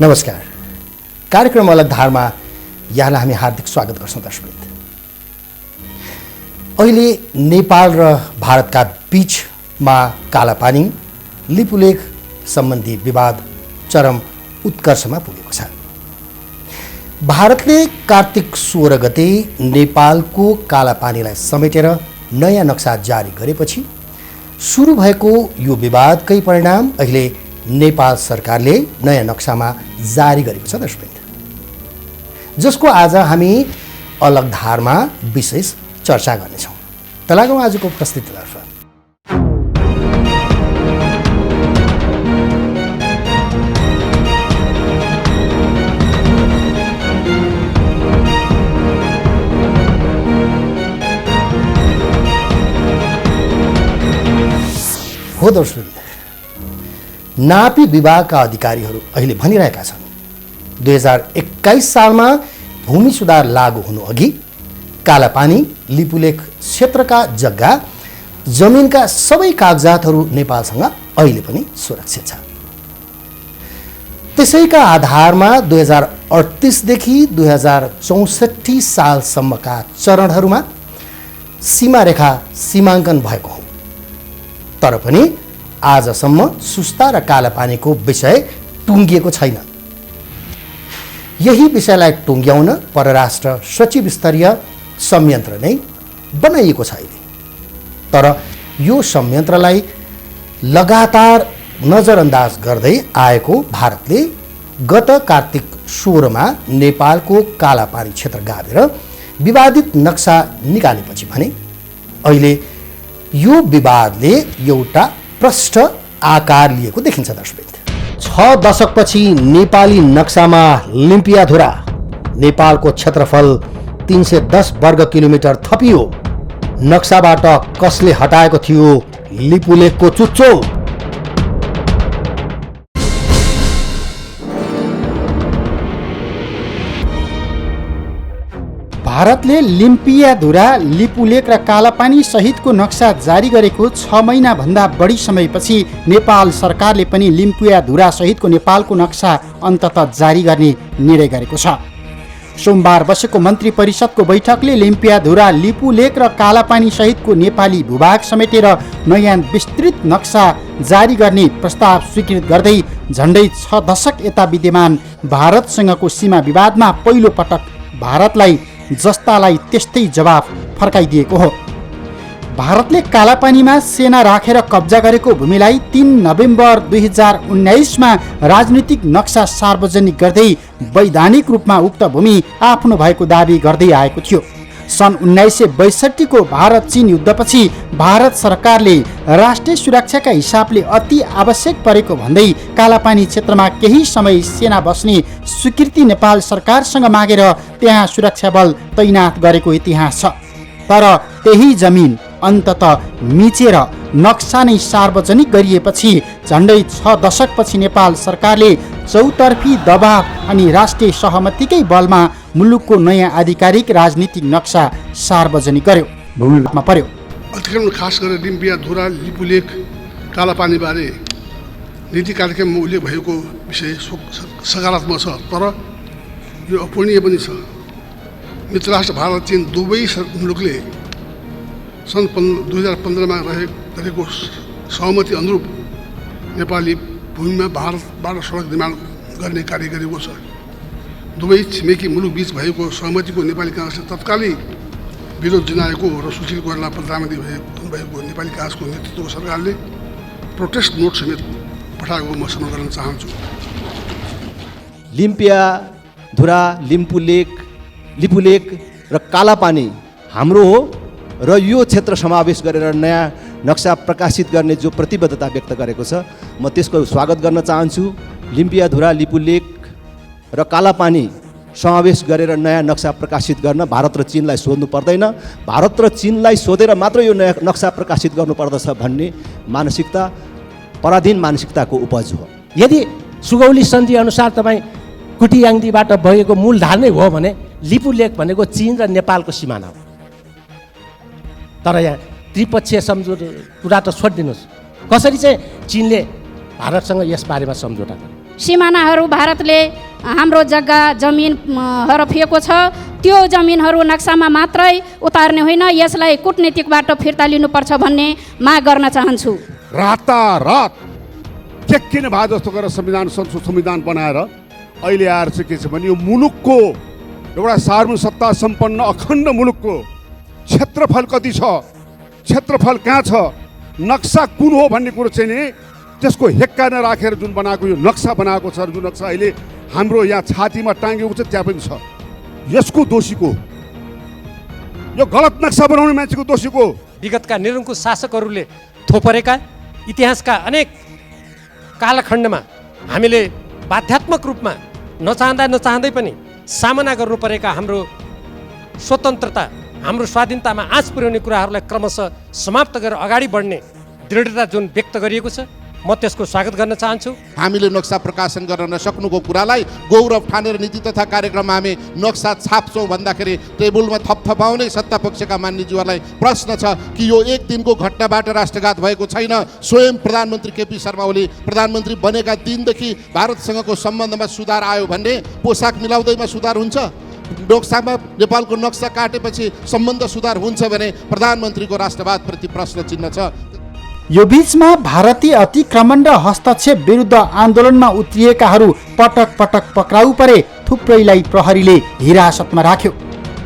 नमस्कार। कार्यक्रम अलग धारमा यहाँलाई हामी हार्दिक स्वागत गर्छौँ दर्शकवृन्द। अहिले नेपाल र भारतका बीचमा कालापानी लिपुलेख सम्बन्धी विवाद चरम उत्कर्षमा पुगेको छ। भारतले कार्तिक 16 गते नेपालको कालापानीलाई समेटेर नयाँ नक्सा जारी गरेपछि सुरु भएको यो विवादकै परिणाम अहिले नेपाल सरकारले नयाँ नक्सामा जारी गरेको छ दर्शकवृन्द, जसको आज हामी अलग धारमा विशेष चर्चा गर्नेछौँ। त लागौँ आजको प्रस्तुतितर्फ। हो दर्शकवृन्द, नापी विभागका अधिकारीहरू अहिले भनिरहेका छन् 2021 सालमा भूमि सुधार लागू हुनु अघि कालापानी लिपुलेख क्षेत्रका जग्गा जमिनका सबै कागजातहरू नेपालसँग अहिले पनि सुरक्षित छ। त्यसैका आधारमा 2038 देखि 2064 सालसम्मका चरणहरूमा सीमारेखा सीमाङ्कन भएको हो। तर पनि आजसम्म सुस्ता र कालापानीको विषय टुङ्गिएको छैन। यही विषयलाई टुङ्ग्याउन परराष्ट्र सचिव स्तरीय संयन्त्र नै बनाइएको छ अहिले। तर यो संयन्त्रलाई लगातार नजरअन्दाज गर्दै आएको भारतले गत कार्तिक 16 मा नेपालको कालापानी क्षेत्र गाभेर विवादित नक्सा निकालेपछि भने अहिले यो विवादले एउटा प्रष्ट आकार लिएको देखिन्छ दर्शकवृन्द। 6 दशकपछि नेपाली नक्सामा लिम्पियाधुरा नेपालको क्षेत्रफल 310 वर्ग किलोमिटर थपियो। नक्साबाट कसले हटाएको थियो लिपुलेखको चुच्चो? भारतले लिम्पियाधुरा लिपुलेख र कालापानी सहितको नक्सा जारी गरेको 6 महिनाभन्दा बढी समयपछि नेपाल सरकारले पनि लिम्पियाधुरा सहितको नेपालको नक्सा अन्ततः जारी गर्ने निर्णय गरेको छ। सोमबार बसेको मन्त्री परिषदको बैठकले लिम्पियाधुरा लिपुलेख र कालापानी सहितको नेपाली भूभाग समेटेर नयाँ विस्तृत नक्सा जारी गर्ने प्रस्ताव स्वीकृत गर्दै झन्डै 6 दशक यता विद्यमान भारतसँगको सीमा विवादमा पहिलो पटक भारतलाई जस्तालाई त्यस्तै जवाफ फर्काइदिएको हो। भारतले कालापानीमा सेना राखेर कब्जा गरेको भूमिलाई 3 नोभेम्बर 2019 मा राजनीतिक नक्सा सार्वजनिक गर्दै वैधानिक रूपमा उक्त भूमि आफ्नो भएको दावी गर्दै आएको थियो। सन् 1962 को भारत चीन युद्धपछि भारत सरकारले राष्ट्रिय सुरक्षाका हिसाबले अति आवश्यक परेको भन्दै कालापानी क्षेत्रमा केही समय सेना बस्ने स्वीकृति नेपाल सरकारसँग मागेर त्यहाँ सुरक्षा बल तैनात गरेको इतिहास छ। तर त्यही जमिन अन्ततः मिचेर नक्सा नै सार्वजनिक गरिएपछि झन्डै 6 दशकपछि नेपाल सरकारले चौतर्फी दबाव अनि राष्ट्रिय सहमतिकै बलमा मुलुकको नयाँ आधिकारिक राजनीतिक नक्सा सार्वजनिक गर्यो, भूमिमा पर्यो। अतिक्रमण खास गरेर लिम्पियाधुरा लिपुलेख कालापानीबारे नीति कार्यक्रममा उल्लेख भएको विषय सकारात्मक छ, तर यो अपूर्णीय पनि छ। मित्रराष्ट्र भारत चीन दुवै मुलुकले सन् 2015 मा गरेको सहमति अनुरूप नेपाली भूमिमा भारतबाट सडक निर्माण गर्ने कार्य गरेको छ। दुवै छिमेकी मुलुक बीच भएको सहमतिको नेपाली काङ्ग्रेसले तत्कालै विरोध जनाएको र सुशील कोइराला प्रधानमन्त्री भएको नेपाली काङ्ग्रेसको नेतृत्वको सरकारले प्रोटेस्ट नोट समेत पठाएको म स्मरण गर्न चाहन्छु। लिम्पियाधुरा लिपुलेख र कालापानी हाम्रो हो र यो क्षेत्र समावेश गरेर नयाँ नक्सा प्रकाशित गर्ने जो प्रतिबद्धता व्यक्त गरेको छ, म त्यसको स्वागत गर्न चाहन्छु। लिम्पियाधुरा लिपुलेख र कालापानी समावेश गरेर नयाँ नक्सा प्रकाशित गर्न भारत र चीनलाई सोध्नु पर्दैन। भारत र चीनलाई सोधेर मात्र यो नयाँ नक्सा प्रकाशित गर्नुपर्दछ भन्ने मानसिकता पराधीन मानसिकताको उपज हो। यदि सुगौली सन्धि अनुसार तपाईँ कुटियाङ्दीबाट भएको मूलधार नै हो भने लिपुलेख भनेको चीन र नेपालको सिमाना हो। तर यहाँ त्रिपक्षीय सम्झौता कुरा त छोडिदिनुहोस्, कसरी चाहिँ चीनले भारतसँग यस बारेमा सम्झौता गर्यो? सिमानाहरू भारतले हाम्रो जग्गा जमिन हडपिएको छ, त्यो जमिनहरू नक्सामा मात्रै उतार्ने होइन, यसलाई कूटनीतिकबाट फिर्ता लिनुपर्छ भन्ने माग गर्न चाहन्छु। रातारात के किन भए जस्तो गरेर संविधान बनाएर अहिले आएर चाहिँ के छ भने यो मुलुकको एउटा सार्वभौम सत्ता सम्पन्न अखण्ड मुलुकको क्षेत्रफल कति छ, क्षेत्रफल कहाँ छ, नक्सा कुन हो भन्ने कुरो चाहिँ नि त्यसको हेक्का नराखेर जुन बनाएको यो नक्सा बनाएको छ, जुन नक्सा अहिले हाम्रो यहाँ छातीमा टाँगेको छ त्यहाँ पनि छ। यसको दोषीको, यो गलत नक्सा बनाउने मान्छेको दोषीको विगतका निरङ्कुश शासकहरूले थोपरेका इतिहासका अनेक कालखण्डमा हामीले बाध्यात्मक रूपमा नचाहँदै पनि सामना गर्नु परेका हाम्रो स्वतन्त्रता, हाम्रो स्वाधीनतामा आँच पुर्याउने कुराहरूलाई क्रमशः समाप्त गरेर अगाडि बढ्ने दृढता जुन व्यक्त गरिएको छ, म त्यसको स्वागत गर्न चाहन्छु। हामीले नक्सा प्रकाशन गर्न नसक्नुको कुरालाई गौरव ठानेर नीति तथा कार्यक्रममा हामी नक्सा छाप्छौँ भन्दाखेरि टेबलमा थपथपाउने सत्तापक्षका मान्यज्यूहरूलाई प्रश्न छ कि यो एक दिनको घटनाबाट राष्ट्रघात भएको छैन। स्वयं प्रधानमन्त्री केपी शर्मा ओली प्रधानमन्त्री बनेका दिनदेखि भारतसँगको सम्बन्धमा सुधार आयो भन्ने पोसाक मिलाउँदैमा सुधार हुन्छ, नक्सामा नेपालको नक्सा काटेपछि सम्बन्ध सुधार हुन्छ भने प्रधानमन्त्रीको राष्ट्रवादप्रति प्रश्न चिन्ह छ। यो बीचमा भारतीय अतिक्रमण र हस्तक्षेप विरुद्ध आन्दोलनमा उत्रिएकाहरू पटक पटक पक्राउ परे, थुप्रैलाई प्रहरीले हिरासतमा राख्यो।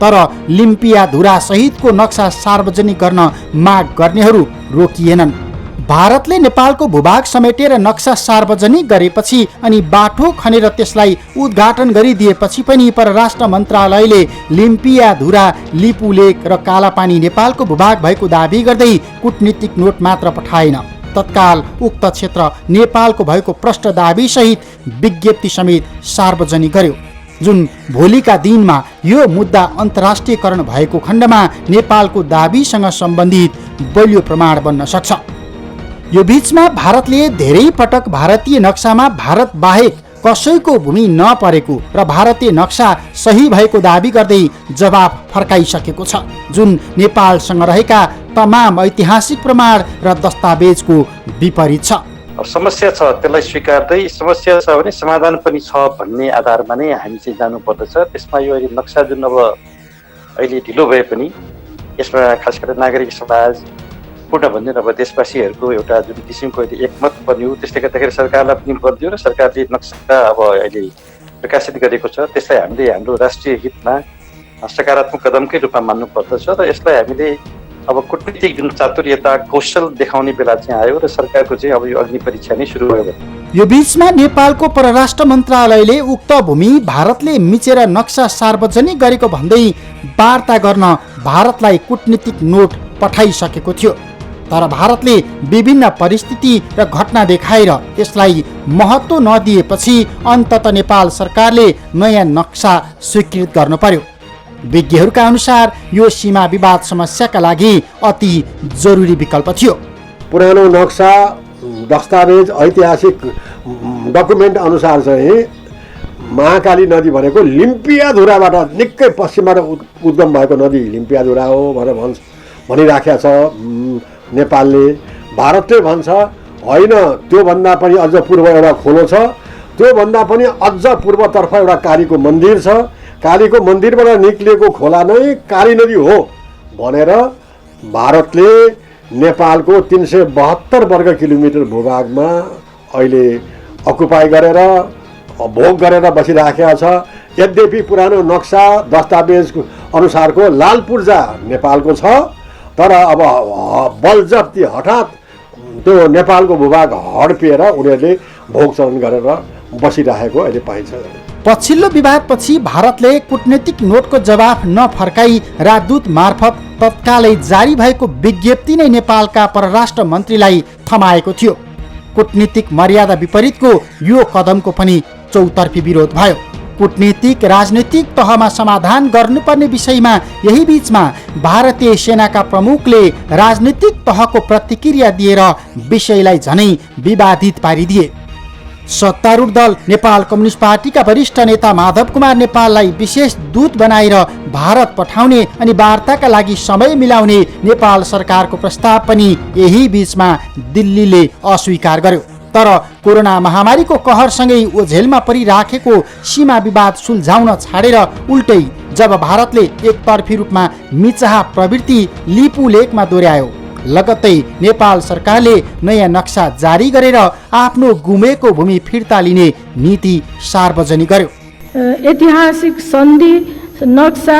तर लिम्पियाधुरा सहितको नक्सा सार्वजनिक गर्न माग गर्नेहरू रोकिएनन्। भारतले नेपालको भूभाग समेटेर नक्सा सार्वजनिक गरेपछि अनि बाटो खनेर त्यसलाई उद्घाटन गरिदिएपछि पनि परराष्ट्र मन्त्रालयले लिम्पियाधुरा, लिपुलेक र कालापानी नेपालको भूभाग भएको दाबी गर्दै कूटनीतिक नोट मात्र पठाएन, तत्काल उक्त क्षेत्र नेपालको भएको प्रष्ट दाबीसहित विज्ञप्ति समेत सार्वजनिक गर्यो, जुन भोलिका दिनमा यो मुद्दा अन्तर्राष्ट्रियकरण भएको खण्डमा नेपालको दाबीसँग सम्बन्धित बलियो प्रमाण बन्न सक्छ। यो बीचमा भारतले धेरै पटक भारतीय नक्सामा भारत बाहेक कसैको भूमि नपरेको र भारतीय नक्सा सही भएको दाबी गर्दै जवाफ फर्काइसकेको छ, जुन नेपालसँग रहेका तमाम ऐतिहासिक प्रमाण र दस्तावेजको विपरीत छ। समस्या छ त्यसलाई स्वीकार्दै समस्या छ भने समाधान पनि छ भन्ने आधारमा नै हामी चाहिँ जानुपर्दछ। त्यसमा यो अहिले नक्सा जुन अब अहिले ढिलो भए पनि यसमा खास गरेर नागरिक समाज पूर्ण भन्दैन अब देशवासीहरूको एउटा जुन किसिमको एकमत बन्यो, त्यसले गर्दाखेरि सरकारलाई पनि बलियो र सरकारले नक्सा अब अहिले प्रकाशित गरेको छ, त्यसलाई हामीले हाम्रो राष्ट्रिय हितमा सकारात्मक कदमकै रूपमा मान्नुपर्दछ र यसलाई हामीले अब कूटनीतिक जुन चातुर्यता कौशल देखाउने बेला चाहिँ आयो र सरकारको चाहिँ अब यो अग्नि परीक्षा नै सुरु भयो। यो बीचमा नेपालको परराष्ट्र मन्त्रालयले उक्त भूमि भारतले मिचेर नक्सा सार्वजनिक गरेको भन्दै वार्ता गर्न भारतलाई कूटनीतिक नोट पठाइसकेको थियो। तर भारतले विभिन्न परिस्थिति र घटना देखाएर यसलाई महत्त्व नदिएपछि अन्ततः नेपाल सरकारले नयाँ नक्सा स्वीकृत गर्नु पर्यो। विज्ञहरूका अनुसार यो सीमा विवाद समस्याका लागि अति जरुरी विकल्प थियो। पुरानो नक्सा दस्तावेज ऐतिहासिक डकुमेन्ट अनुसार चाहिँ महाकाली नदी भनेको लिम्पियाधुराबाट निकै पश्चिमबाट उद्गम भएको नदी लिम्पियाधुरा हो भनेर भनिराखेको छ नेपालले। भारतले भन्छ होइन, त्योभन्दा पनि अझ पूर्व एउटा खोलो छ, त्योभन्दा पनि अझ पूर्वतर्फ एउटा कालीको मन्दिर छ, कालीको मन्दिरबाट निक्लिएको खोला नै काली नदी हो भनेर भारतले नेपालको 372 वर्ग किलोमिटर भूभागमा अहिले अकुपाई गरेर भोग गरेर बसिराखेको छ। यद्यपि पुरानो नक्सा दस्तावेज अनुसारको लाल पूर्जा नेपालको छ, तर अब बलजफ्ती हठात त्यो नेपालको भूभाग हडपिएर उनीहरूले भोग चलन गरेर बसिरहेको अहिले पाइन्छ। पछिल्लो विवादपछि भारतले कूटनीतिक नोटको जवाफ नफर्काई राजदूत मार्फत तत्कालै जारी भएको विज्ञप्ति नै नेपालका परराष्ट्र मन्त्रीलाई थमाएको थियो। कूटनीतिक मर्यादा विपरीतको यो कदमको पनि चौतर्फी विरोध भयो। कूटनीतिक राजनीतिक तहमा समाधान गर्नुपर्ने विषयमा यही बीचमा भारतीय सेनाका प्रमुखले राजनीतिक तहको प्रतिक्रिया दिएर विषयलाई झनै विवादित पारिदिए। सत्तारूढ दल नेपाल कम्युनिस्ट पार्टीका वरिष्ठ नेता माधव कुमार नेपाललाई विशेष दूत बनाएर भारत पठाउने अनि वार्ताका लागि समय मिलाउने नेपाल सरकारको प्रस्ताव पनि यही बीचमा दिल्लीले अस्वीकार गर्यो। तर कोरोना महामारीको कहरसँगै ओझेलमा परिराखेको सीमा विवाद सुल्झाउन छाडेर उल्टै जब भारतले एकतर्फी रूपमा मिचाहा प्रवृत्ति लिपु लेकमा दोहोऱ्यायो, लगत्तै नेपाल सरकारले नयाँ नक्सा जारी गरेर आफ्नो गुमेको भूमि फिर्ता लिने नीति सार्वजनिक गर्यो। ऐतिहासिक सन्धि नक्सा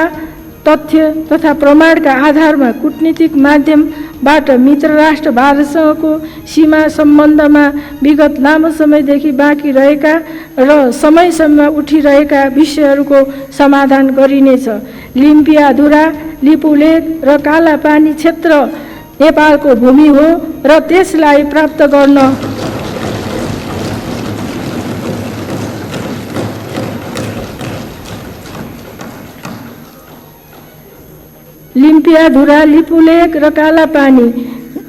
तथ्य तथा प्रमाणका आधारमा कूटनीतिक माध्यमबाट मित्र राष्ट्र भारतसँगको सीमा सम्बन्धमा विगत लामो समयदेखि बाँकी रहेका र समयसम्म उठिरहेका विषयहरूको समाधान गरिनेछ। लिम्पियाधुरा, लिपुलेक र कालापानी क्षेत्र नेपालको भूमि हो र त्यसलाई प्राप्त गर्न लिम्पियाधुरा, लिपुलेक र कालापानी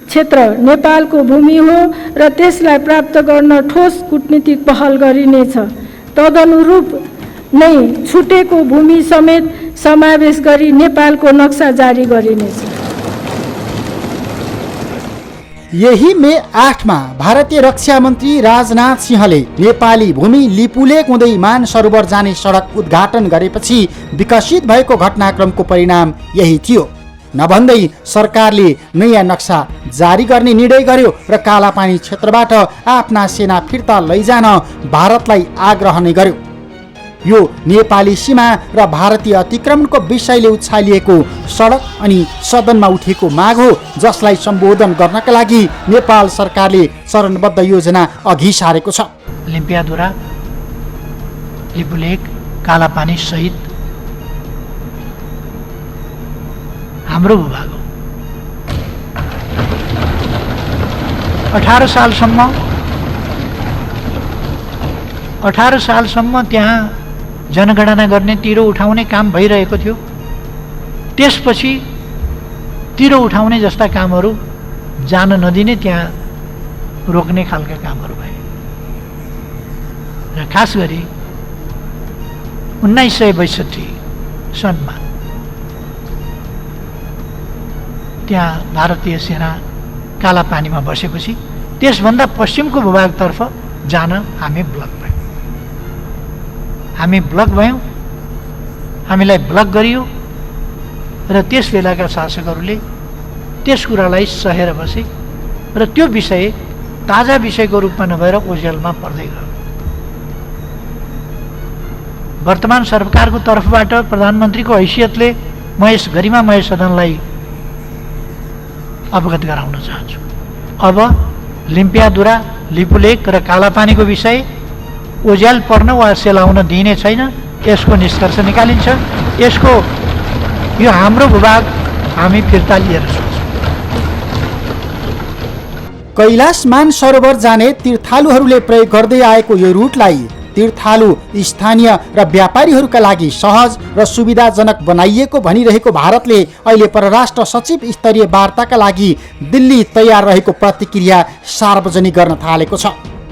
क्षेत्र नेपालको भूमि हो र त्यसलाई प्राप्त गर्न ठोस कूटनीतिक पहल गरिनेछ। तदनुरूप नै छुटेको भूमि समेत समावेश गरी नेपालको नक्सा जारी गरिनेछ। यही मे 8 भारतीय रक्षा मन्त्री राजनाथ सिंहले नेपाली भूमि लिपुलेक हुँदै मानसरोवर जाने सडक उद्घाटन गरेपछि विकसित भएको घटनाक्रमको परिणाम यही थियो। नभन्दै सरकारले नयाँ नक्सा जारी गर्ने निर्णय गर्यो र कालापानी क्षेत्रबाट आफ्ना सेना फिर्ता लैजान भारतलाई आग्रह नै गर्यो। यो नेपाली सीमा र भारतीय अतिक्रमणको विषयले उछालिएको सडक अनि सदनमा उठेको माग हो, जसलाई सम्बोधन गर्नका लागि नेपाल सरकारले चरणबद्ध योजना अघि सारेको छ। लिम्पियाधुरा, लिपुलेक, कालापानी सहित हाम्रो भूभाग हो। 18 सालसम्म त्यहाँ जनगणना गर्ने, तिरो उठाउने काम भइरहेको थियो। त्यसपछि तिरो उठाउने जस्ता कामहरू जान नदिने, त्यहाँ रोक्ने खालका कामहरू भए र खास गरी 1962 सनमा त्यहाँ भारतीय सेना कालापानीमा बसेपछि त्यसभन्दा पश्चिमको भूभागतर्फ जान हामी ब्लक भयौँ। हामीलाई ब्लक गरियो र त्यस बेलाका शासकहरूले त्यस कुरालाई सहेर बसे र त्यो विषय ताजा विषयको रूपमा नभएर ओझेलमा पर्दै गयो। वर्तमान सरकारको तर्फबाट प्रधानमन्त्रीको हैसियतले म यस गरिमामय सदनलाई अवगत गराउन चाहन्छु। अब लिम्पियाधुरा, लिपुलेक र कालापानीको विषय ओझेल पर्न वा सेलाउन दिइने छैन। यसको निष्कर्ष निकालिन्छ। यसको यो हाम्रो भूभाग हामी फिर्ता लिएर सक्छौँ। कैलाश मानसरोवर जाने तीर्थालुहरूले प्रयोग गर्दै आएको यो रुटलाई तीर्थालु, स्थानीय र व्यापारीहरूका लागि सहज र सुविधाजनक बनाइएको भनिरहेको भारतले अहिले परराष्ट्र सचिव स्तरीय वार्ताका लागि दिल्ली तयार रहेको प्रतिक्रिया सार्वजनिक गर्न थालेको छ।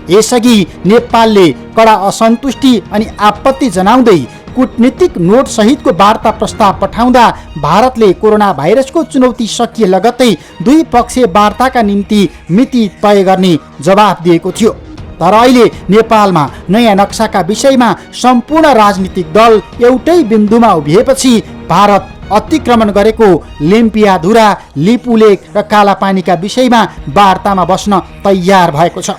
यसअघि नेपालले कडा असन्तुष्टि अनि आपत्ति जनाउँदै कूटनीतिक नोट सहितको वार्ता प्रस्ताव पठाउँदा भारतले कोरोना भाइरसको चुनौती सकिए लगत्तै द्विपक्षीय वार्ताका निम्ति मिति तय गर्ने जवाफ दिएको थियो। तर अहिले नेपालमा नयाँ नक्साका विषयमा सम्पूर्ण राजनीतिक दल एउटै बिन्दुमा उभिएपछि भारत अतिक्रमण गरेको लिम्पियाधुरा, लिपुलेक र कालापानीका विषयमा वार्तामा बस्न तयार भएको छ।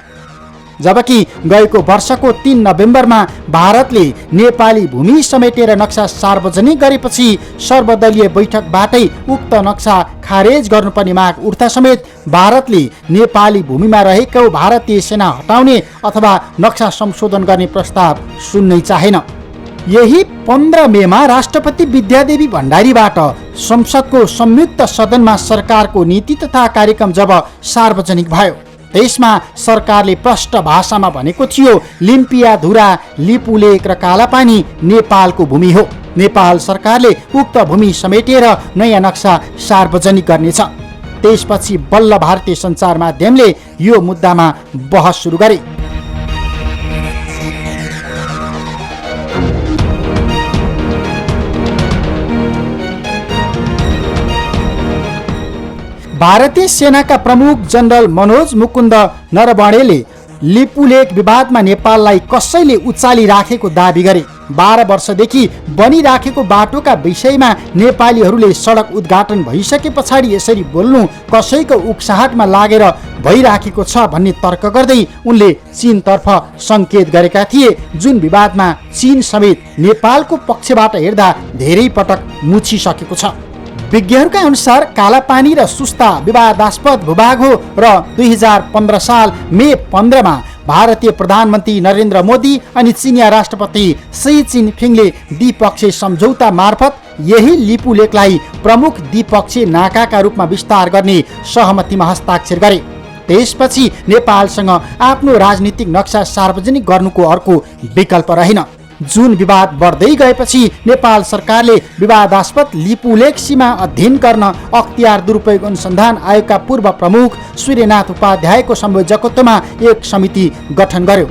जबकि गएको वर्षको 3 नोभेम्बरमा भारतले नेपाली भूमि समेटेर नक्सा सार्वजनिक गरेपछि सर्वदलीय बैठकबाटै उक्त नक्सा खारेज गर्नुपर्ने माग उठ्दा समेत भारतले नेपाली भूमिमा रहेको भारतीय सेना हटाउने अथवा नक्सा संशोधन गर्ने प्रस्ताव सुन्नै चाहेन। यही 15 मेमा राष्ट्रपति विद्यादेवी भण्डारीबाट संसदको संयुक्त सदनमा सरकारको नीति तथा कार्यक्रम जब सार्वजनिक भयो, त्यसमा सरकारले प्रष्ट भाषामा भनेको थियो लिम्पियाधुरा, लिपुलेक र कालापानी नेपालको भूमि हो। नेपाल सरकारले उक्त भूमि समेटेर नयाँ नक्सा सार्वजनिक गर्नेछ। त्यसपछि बल्ल भारतीय सञ्चार माध्यमले यो मुद्दामा बहस सुरु गरे। भारतीय सेनाका प्रमुख जनरल मनोज मुकुन्द नरवणेले लिपुलेक विवादमा नेपाललाई कसैले उचाली राखेको दाबी गरे। 12 वर्षदेखि बनिराखेको बाटोका विषयमा नेपालीहरूले सडक उद्घाटन भइसके पछाडि यसरी बोल्नु कसैको उक्साहटमा लागेर भइराखेको छ भन्ने तर्क गर्दै उनले चीनतर्फ सङ्केत गरेका थिए, जुन विवादमा चीन समेत नेपालको पक्षबाट हेर्दा धेरै पटक मुछिसकेको छ। विज्ञहरूका अनुसार कालापानी र सुस्ता विवादास्पद भूभाग हो र 2015 साल मे 15 मा भारतीय प्रधानमन्त्री नरेन्द्र मोदी अनि चिनिया राष्ट्रपति सी जिनपिङले द्विपक्षीय सम्झौता मार्फत यही लिपुलेकलाई प्रमुख द्विपक्षीय नाकाका रूपमा विस्तार गर्ने सहमतिमा हस्ताक्षर गरे। त्यसपछि नेपालसँग आफ्नो राजनीतिक नक्सा सार्वजनिक गर्नुको अर्को विकल्प रहेन। जुन विवाद बढ्दै गएपछि नेपाल सरकारले विवादास्पद लिपुलेक सीमा अध्ययन गर्न अख्तियार दुरुपयोग अनुसन्धान आयोगका पूर्व प्रमुख सूर्यनाथ उपाध्यायको संयोजकत्वमा एक समिति गठन गर्यो।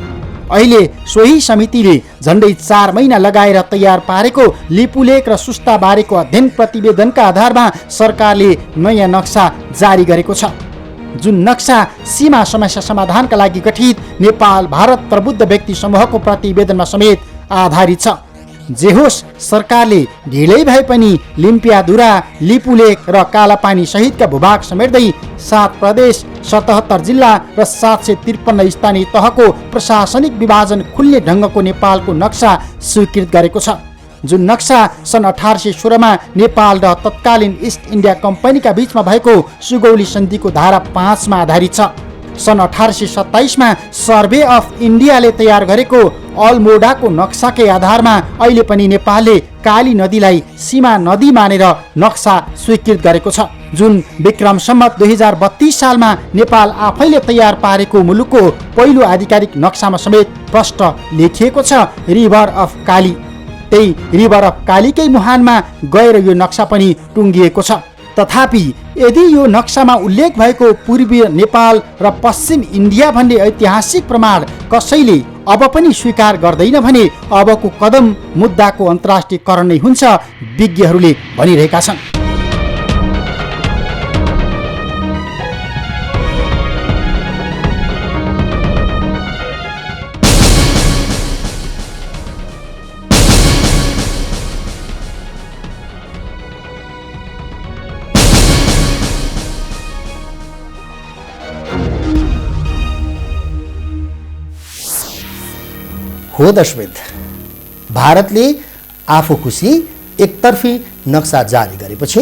अहिले सोही समितिले झन्डै 4 महिना लगाएर तयार पारेको लिपुलेक र सुस्ता बारेको अध्ययन प्रतिवेदनका आधारमा सरकारले नयाँ नक्सा जारी गरेको छ। जुन नक्सा सीमा समस्या समाधानका लागि गठित नेपाल भारत प्रबुद्ध व्यक्ति समूहको प्रतिवेदनमा समेत आधारित छ। जे होस्, सरकारले ढिलै भए पनि लिम्पियाधुरा, लिपुलेक र कालापानी सहितका भूभाग समेट्दै 7 प्रदेश, 77 जिल्ला र 753 स्थानीय तहको प्रशासनिक विभाजन खुल्ने ढङ्गको नेपालको नक्सा स्वीकृत गरेको छ। जुन नक्सा सन् 1816 मा नेपाल र तत्कालीन इस्ट इन्डिया कम्पनीका बीचमा भएको सुगौली सन्धिको धारा 5 मा आधारित छ। सन् 1827 मा सर्वे अफ इन्डियाले तयार गरेको अल्मोडाको नक्साकै आधारमा अहिले पनि नेपालले काली नदीलाई सीमा नदी मानेर नक्सा स्वीकृत गरेको छ। जुन विक्रम सम्वत 2032 सालमा नेपाल आफैले तयार पारेको मुलुकको पहिलो आधिकारिक नक्सामा समेत प्रष्ट लेखिएको छ रिभर अफ काली। त्यही रिभर अफ कालीकै मुहानमा गएर यो नक्सा पनि टुङ्गिएको छ। तथापि यदि यो नक्सामा उल्लेख भएको पूर्वीय नेपाल र पश्चिम इन्डिया भन्ने ऐतिहासिक प्रमाण कसैले अब पनि स्वीकार गर्दैन भने अबको कदम मुद्दाको अन्तर्राष्ट्रियकरण नै हुन्छ, विज्ञहरूले भनिरहेका छन्। हो दशमित, भारतले आफू खुसी एकतर्फी नक्सा जारी गरेपछि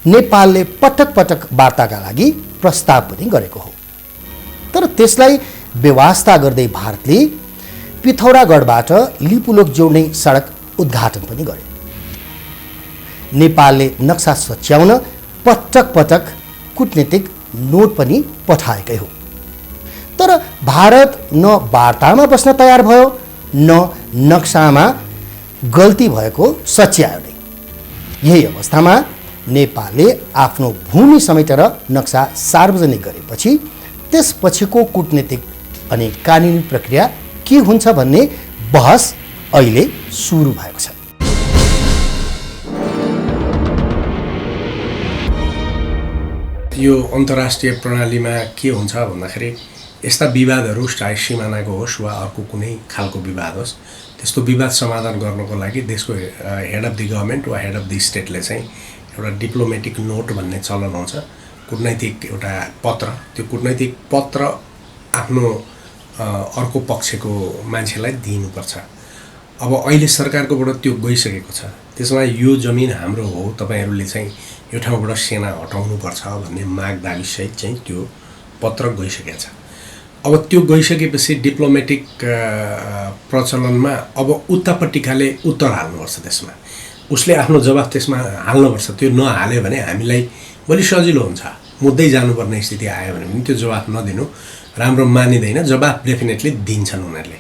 नेपालले पटक पटक वार्ताका लागि प्रस्ताव पनि गरेको हो। तर त्यसलाई बेवास्ता गर्दै भारतले पिथौरागढबाट लिपुलेक जोड्ने सडक उद्घाटन पनि गर्यो। नेपालले नक्सा सच्याउन पटक पटक कूटनीतिक नोट पनि पठाएकै हो। तर भारत न वार्तामा बस्न तयार भयो न नक्सामा गल्ती भएको सच्यायो नै। यही अवस्थामा नेपालले आफ्नो भूमि समेटेर नक्सा सार्वजनिक गरेपछि त्यसपछिको कूटनीतिक अनि कानुनी प्रक्रिया के हुन्छ भन्ने बहस अहिले सुरु भएको छ। यो अन्तर्राष्ट्रिय प्रणालीमा के हुन्छ भन्दाखेरि यस्ता विवादहरू चाहे सिमानाको होस् वा अर्को कुनै खालको विवाद होस्, त्यस्तो विवाद समाधान गर्नको लागि देशको हेड अफ द गभर्मेन्ट वा हेड अफ द स्टेटले चाहिँ एउटा डिप्लोमेटिक नोट भन्ने चलन हुन्छ, कूटनैतिक एउटा पत्र। त्यो कूटनैतिक पत्र आफ्नो अर्को पक्षको मान्छेलाई दिनुपर्छ। अब अहिले सरकारकोबाट त्यो गइसकेको छ। त्यसमा यो जमिन हाम्रो हो, तपाईँहरूले चाहिँ यो ठाउँबाट सेना हटाउनुपर्छ भन्ने माग दाबीसहित चाहिँ त्यो पत्र गइसकेको छ। अब त्यो गइसकेपछि डिप्लोमेटिक प्रचलनमा अब उतापट्टिकाले उत्तर हाल्नुपर्छ। त्यसमा उसले आफ्नो जवाफ त्यसमा हाल्नुपर्छ। त्यो नहाल्यो भने हामीलाई भोलि सजिलो हुन्छ, मुद्दै जानुपर्ने स्थिति आयो भने पनि त्यो जवाफ नदिनु राम्रो मानिँदैन। जवाफ डेफिनेटली दिन्छन् उनीहरूले।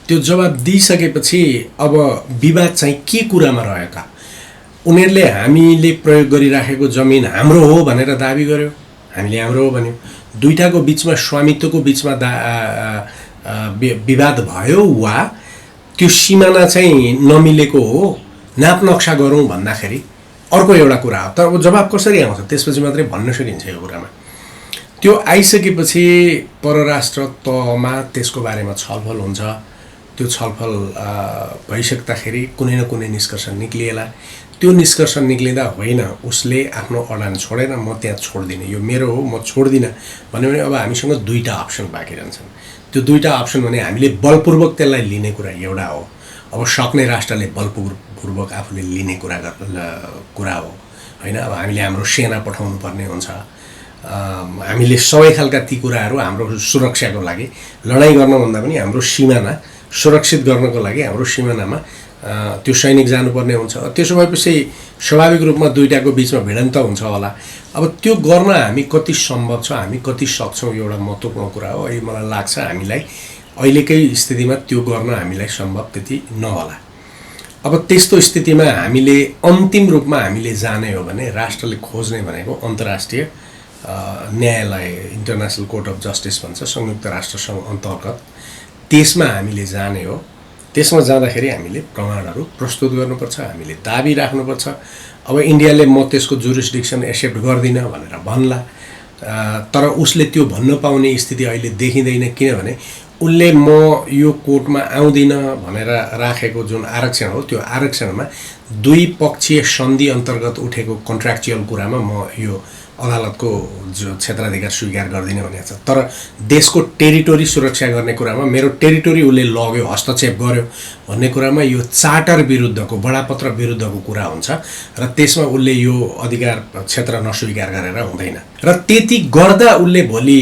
त्यो जवाफ दिइसकेपछि अब विवाद चाहिँ के कुरामा रह्यो त? उनीहरूले हामीले प्रयोग गरिराखेको जमिन हाम्रो हो भनेर दाबी गर्यो, हामीले हाम्रो हो भन्यो। दुईटाको बिचमा स्वामित्वको बिचमा विवाद भयो वा त्यो सिमाना चाहिँ नमिलेको हो, नाप नक्सा गरौँ भन्दाखेरि अर्को एउटा कुरा हो। तर अब जवाब कसरी आउँछ त्यसपछि मात्रै भन्न सकिन्छ यो कुरामा। त्यो आइसकेपछि परराष्ट्र तहमा त्यसको बारेमा छलफल हुन्छ। त्यो छलफल भइसक्दाखेरि कुनै न कुनै निष्कर्ष निक्लिएला। त्यो निष्कर्ष निक्लिँदा होइन उसले आफ्नो अडान छोडेर म त्यहाँ छोड्दिनँ, यो मेरो हो, म छोड्दिनँ भन्यो भने अब हामीसँग दुईवटा अप्सन बाँकी रहन्छन्। त्यो दुईवटा अप्सन भने हामीले बलपूर्वक त्यसलाई लिने कुरा एउटा हो, अब सक्ने राष्ट्रले बलपूर्वक आफूले लिने कुरा हो होइन। अब हामीले हाम्रो सेना पठाउनु पर्ने हुन्छ, हामीले सबै खालका ती कुराहरू हाम्रो सुरक्षाको लागि लडाइँ गर्नुभन्दा पनि हाम्रो सिमाना सुरक्षित गर्नको लागि हाम्रो सिमानामा त्यो सैनिक जानुपर्ने हुन्छ। त्यसो भएपछि स्वाभाविक रूपमा दुईटाको बिचमा भिडन्त हुन्छ होला। अब त्यो गर्न हामी कति सम्भव छ, हामी कति सक्छौँ, एउटा महत्त्वपूर्ण कुरा हो। अहिले मलाई लाग्छ हामीलाई अहिलेकै स्थितिमा त्यो गर्न हामीलाई सम्भव त्यति नहोला। अब त्यस्तो स्थितिमा हामीले अन्तिम रूपमा हामीले जाने हो भने राष्ट्रले खोज्ने भनेको अन्तर्राष्ट्रिय न्यायालय, इन्टरनेसनल कोर्ट अफ जस्टिस भन्छ, संयुक्त राष्ट्रसङ्घ अन्तर्गत, त्यसमा हामीले जाने हो। त्यसमा जाँदाखेरि हामीले प्रमाणहरू प्रस्तुत गर्नुपर्छ, हामीले दाबी राख्नुपर्छ। अब इन्डियाले म त्यसको जुरिस्डिक्सन एक्सेप्ट गर्दिनँ भनेर भन्ला, तर उसले त्यो भन्न पाउने स्थिति अहिले देखिँदैन, किनभने उसले म यो कोर्टमा आउँदिनँ भनेर राखेको जुन आरक्षण हो त्यो आरक्षणमा दुई पक्षीय सन्धि अन्तर्गत उठेको कन्ट्र्याक्चुअल कुरामा म यो अदालतको जो क्षेत्राधिकार स्वीकार गर्दिनँ भनेको छ। तर देशको टेरिटोरी सुरक्षा गर्ने कुरामा मेरो टेरिटोरी उसले लग्यो, हस्तक्षेप गर्यो भन्ने कुरामा यो चार्टर विरुद्धको, बडापत्र विरुद्धको कुरा हुन्छ र त्यसमा उसले यो अधिकार क्षेत्र नस्वीकार गरेर हुँदैन। र त्यति गर्दा उसले भोलि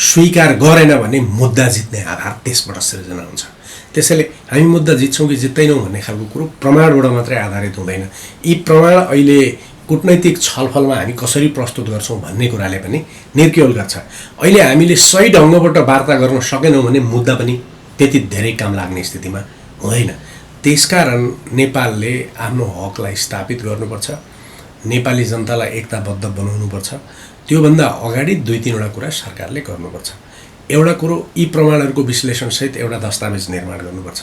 स्वीकार गरेन भने मुद्दा जित्ने आधार त्यसबाट सृजना हुन्छ। त्यसैले हामी मुद्दा जित्छौँ कि जित्दैनौँ भन्ने खालको कुरो प्रमाणबाट मात्रै आधारित हुँदैन। यी प्रमाण अहिले कूटनैतिक छलफलमा हामी कसरी प्रस्तुत गर्छौँ भन्ने कुराले पनि निर्क्युल गर्छ। अहिले हामीले सही ढङ्गबाट वार्ता गर्न सकेनौँ भने मुद्दा पनि त्यति धेरै काम लाग्ने स्थितिमा हुँदैन। त्यसकारण नेपालले आफ्नो हकलाई स्थापित गर्नुपर्छ, नेपाली जनतालाई एकताबद्ध बनाउनुपर्छ। त्योभन्दा अगाडि दुई तीनवटा कुरा सरकारले गर्नुपर्छ। एउटा कुरो यी प्रमाणहरूको विश्लेषणसहित एउटा दस्तावेज निर्माण गर्नुपर्छ।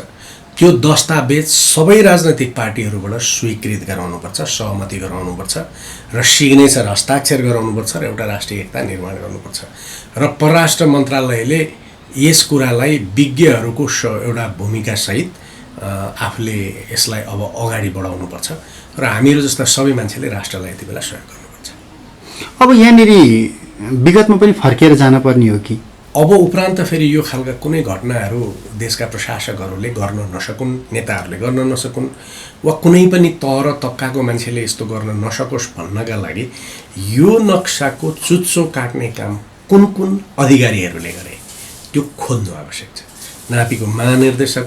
त्यो दस्तावेज सबै राजनैतिक पार्टीहरूबाट स्वीकृत गराउनुपर्छ, सहमति गराउनुपर्छ र सिग्नेचर हस्ताक्षर गराउनुपर्छ र एउटा राष्ट्रिय एकता निर्माण गर्नुपर्छ। र परराष्ट्र मन्त्रालयले यस कुरालाई विज्ञहरूको एउटा भूमिकासहित आफूले यसलाई अब अगाडि बढाउनुपर्छ र हामीहरू जस्ता सबै मान्छेले राष्ट्रलाई यति बेला सहयोग गर्नुपर्छ। अब यहाँनिर विगतमा पनि फर्केर जानुपर्ने हो कि अब उपरान्त फेरि यो खालका कुनै घटनाहरू देशका प्रशासकहरूले गर्न नसकुन्, नेताहरूले गर्न नसकुन्, वा कुनै पनि तह र तबकाको मान्छेले यस्तो गर्न नसकोस् भन्नका लागि यो नक्साको चुच्चो काट्ने काम कुन कुन अधिकारीहरूले गरे त्यो खोज्नु आवश्यक छ। नापीको महानिर्देशक,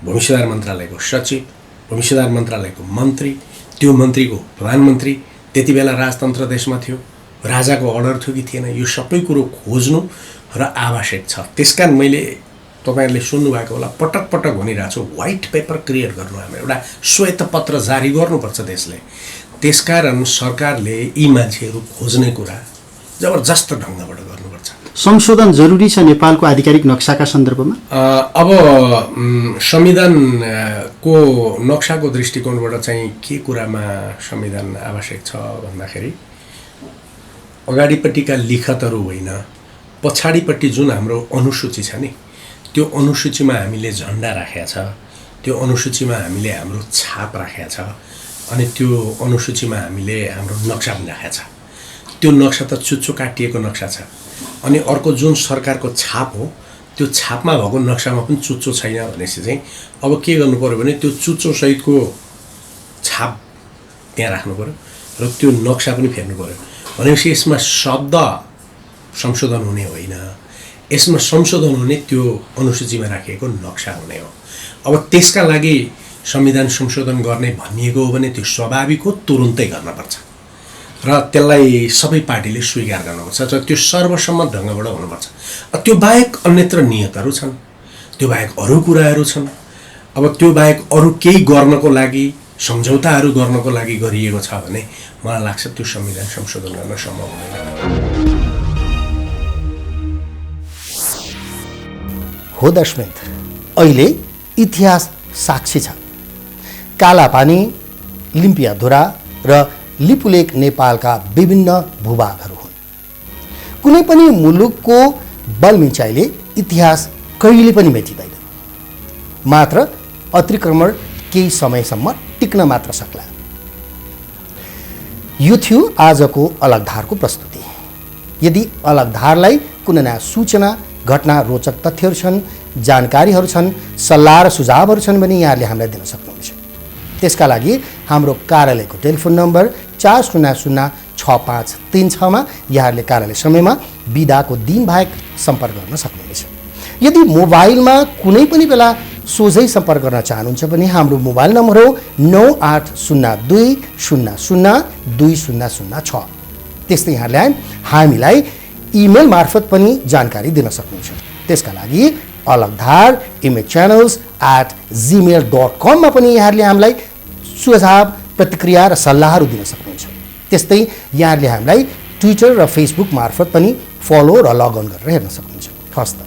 भूमि सुधार मन्त्रालयको सचिव, भूमि सुधार मन्त्रालयको मन्त्री, त्यो मन्त्रीको प्रधानमन्त्री, त्यति बेला राजतन्त्र देशमा थियो, राजाको अर्डर थियो कि थिएन, यो सबै कुरो खोज्नु र आवश्यक छ। त्यसकारण मैले तपाईँहरूले सुन्नुभएको होला, पटक पटक भनिरहेको छु, व्हाइट पेपर क्रिएट गर्नु, हाम्रो एउटा श्वेतपत्र जारी गर्नुपर्छ देशले। त्यसकारण सरकारले यी मान्छेहरू खोज्ने कुरा जबरजस्त ढङ्गबाट गर्नुपर्छ। संशोधन जरुरी छ नेपालको आधिकारिक नक्साका सन्दर्भमा। अब संविधानको नक्साको दृष्टिकोणबाट चाहिँ के कुरामा संविधान आवश्यक छ भन्दाखेरि अगाडिपट्टिका लिखतहरू होइन, पछाडिपट्टि जुन हाम्रो अनुसूची छ नि, त्यो अनुसूचीमा हामीले झन्डा राखेका छ, त्यो अनुसूचीमा हामीले हाम्रो छाप राखेका छ, अनि त्यो अनुसूचीमा हामीले हाम्रो नक्सा पनि राखेका छ। त्यो नक्सा त चुच्चो काटिएको नक्सा छ। अनि अर्को जुन सरकारको छाप हो, त्यो छापमा भएको नक्सामा पनि चुच्चो छैन भनेपछि चाहिँ अब के गर्नु पर्यो भने त्यो चुच्चोसहितको छाप त्यहाँ राख्नु पर्यो र त्यो नक्सा पनि फेर्नु पर्यो। भनेपछि यसमा शब्द संशोधन हुने होइन, यसमा संशोधन हुने त्यो अनुसूचीमा राखिएको नक्सा हुने हो। अब त्यसका लागि संविधान संशोधन गर्ने भनिएको हो भने त्यो स्वाभाविक हो, तुरुन्तै गर्नुपर्छ र त्यसलाई सबै पार्टीले स्वीकार गर्नुपर्छ र त्यो सर्वसम्मत ढङ्गबाट हुनुपर्छ। त्यो बाहेक अन्यत्र नियतहरू छन्, त्यो बाहेक अरू कुराहरू छन्। अब त्यो बाहेक अरू केही गर्नको लागि, सम्झौताहरू गर्नको लागि गरिएको छ भने मलाई लाग्छ त्यो संविधान संशोधन गर्न सम्भव हुँदैन। हो दशमित, अहिले इतिहास साक्षी छ। कालापानी, लिम्पियाधुरा र लिपुलेक नेपालका विभिन्न भूभागहरू हुन्। कुनै पनि मुलुकको बलमिचाइले इतिहास कहिले पनि मेटिँदैन, मात्र अतिक्रमण केही समयसम्म टिक्न मात्र सक्ला। यो थियो आजको अलग धारको प्रस्तुति। यदि अलग धारलाई कुनै नयाँ सूचना, घटना, रोचक तथ्यहरू छन्, जानकारीहरू छन्, सल्लाह र सुझावहरू छन् भने यहाँहरूले हामीलाई दिन सक्नुहुन्छ। त्यसका लागि हाम्रो कार्यालयको टेलिफोन नम्बर 40065336 मा यहाँहरूले कार्यालय समयमा बिदाको दिन बाहेक सम्पर्क गर्न सक्नुहुनेछ। यदि मोबाइलमा कुनै पनि बेला सोझै सम्पर्क गर्न चाहनुहुन्छ भने हाम्रो मोबाइल नम्बर हो 9802002006। त्यस्तै यहाँले हामीलाई इमेल मार्फत पनि जानकारी दिन सक्नुहुन्छ। त्यसका लागि alagdhar@imagechannels@gmail.com मा पनि यहाँहरूले हामीलाई सुझाव, प्रतिक्रिया र सल्लाहहरू दिन सक्नुहुन्छ। त्यस्तै यहाँहरूले हामीलाई ट्विटर र फेसबुक मार्फत पनि फलो र लगअन गरेर हेर्न सक्नुहुन्छ। हस्त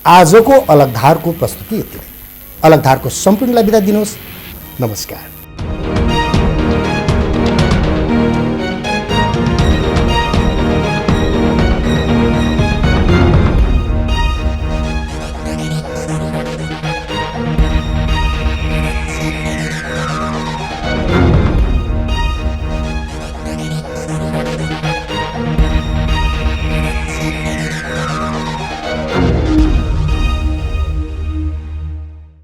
आजको अलग धारको प्रस्तुति यति नै। अलग धारको सम्पूर्णलाई बिदा दिनुहोस्। नमस्कार।